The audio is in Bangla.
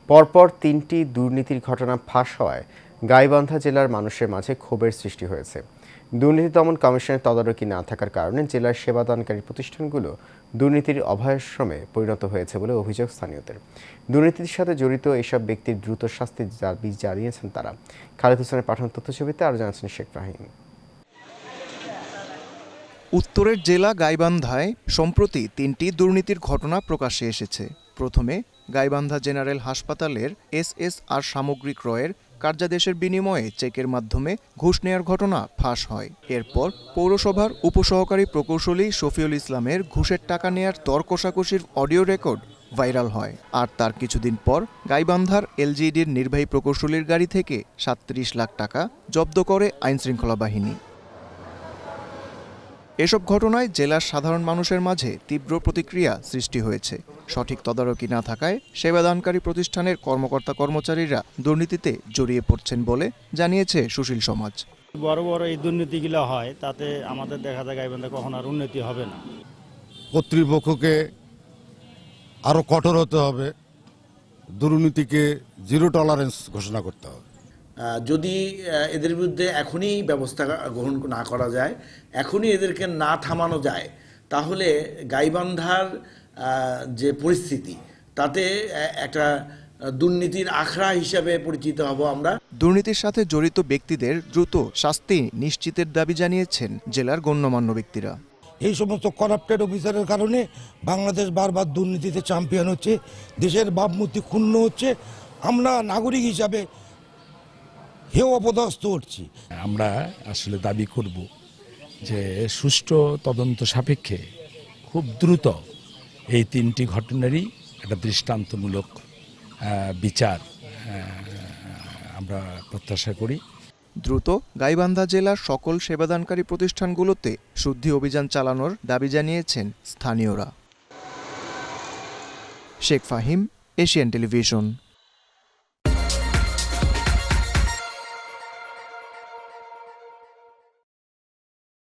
পরপর ৩টি দুর্নীতির ঘটনা ফাঁস হওয়ায় গাইবান্ধা জেলার মানুষের মাঝে ক্ষোভের সৃষ্টি হয়েছে। দুর্নীতি দমন কমিশনের তদারকি না থাকার কারণে জেলার সেবাদানকারী প্রতিষ্ঠানগুলো দুর্নীতির অভয়াশ্রমে পরিণত হয়েছে বলে অভিযোগ স্থানীয়দের। দুর্নীতির সাথে জড়িত এসব ব্যক্তির দ্রুত শাস্তির দাবি জানিয়েছেন তারা। খালেদ হোসেনের পাঠানো তথ্যছবিতে আরও জানাচ্ছেন শেখ ফাহিম। উত্তরের জেলা গাইবান্ধায় সম্প্রতি ৩টি দুর্নীতির ঘটনা প্রকাশ্যে এসেছে। প্রথমে গাইবান্ধা জেনারেল হাসপাতালের SSR সামগ্রী ক্রয়ের কার্যাদেশের বিনিময়ে চেকের মাধ্যমে ঘুষ নেয়ার ঘটনা ফাঁস হয়। এরপর পৌরসভার উপসহকারী প্রকৌশলী শফিউল ইসলামের ঘুষের টাকা নেয়ার দর কষাকষির অডিও রেকর্ড ভাইরাল হয়। আর তার কিছুদিন পর গাইবান্ধার LGDর নির্বাহী প্রকৌশলীর গাড়ি থেকে ৩৭ লাখ টাকা জব্দ করে আইনশৃঙ্খলা বাহিনী। এসব ঘটনায় জেলার সাধারণ মানুষের মাঝে তীব্র প্রতিক্রিয়া সৃষ্টি হয়েছে। সঠিক তদারকি না থাকায় সেবাদানকারী প্রতিষ্ঠানের কর্মকর্তা কর্মচারীরা দুর্নীতিতে জড়িয়ে পড়ছেন বলে জানিয়েছে সুশীল সমাজ। বড় বড় এই দুর্নীতিগুলো হয়, তাতে আমাদের দেখা যায় গাইবান্ধা কখনো আর উন্নতি হবে না। কর্তৃপক্ষকে আরো কঠোর হতে হবে, দুর্নীতিকে জিরো টলারেন্স ঘোষণা করতে হবে। যদি এদের বিরুদ্ধে এখনই ব্যবস্থা গ্রহণ না করা যায়, এখনই এদেরকে না থামানো যায়, তাহলে গাইবান্ধার যে পরিস্থিতি তাতে একটা দুর্নীতির আখড়া হিসাবে পরিচিত হব আমরা। দুর্নীতির সাথে জড়িত ব্যক্তিদের দ্রুত শাস্তি নিশ্চিতের দাবি জানিয়েছেন জেলার গণ্যমান্য ব্যক্তিরা। এই সমস্ত করাপ্টেড অফিসারের কারণে বাংলাদেশ বারবার দুর্নীতিতে চ্যাম্পিয়ন হচ্ছে, দেশের ভাবমূর্তি ক্ষুণ্ণ হচ্ছে। আমরা নাগরিক হিসাবে হেয় অপদস্থ হচ্ছি। আমরা আসলে দাবি করব যে সুষ্ঠু তদন্ত সাপেক্ষে খুব দ্রুত এই 3টি ঘটনারই একটা দৃষ্টান্তমূলক বিচার আমরা প্রত্যাশা করি। দ্রুত গাইবান্ধা জেলার সকল সেবাদানকারী প্রতিষ্ঠানগুলোতে শুদ্ধি অভিযান চালানোর দাবি জানিয়েছেন স্থানীয়রা। Sheikh Fahim, Asian television.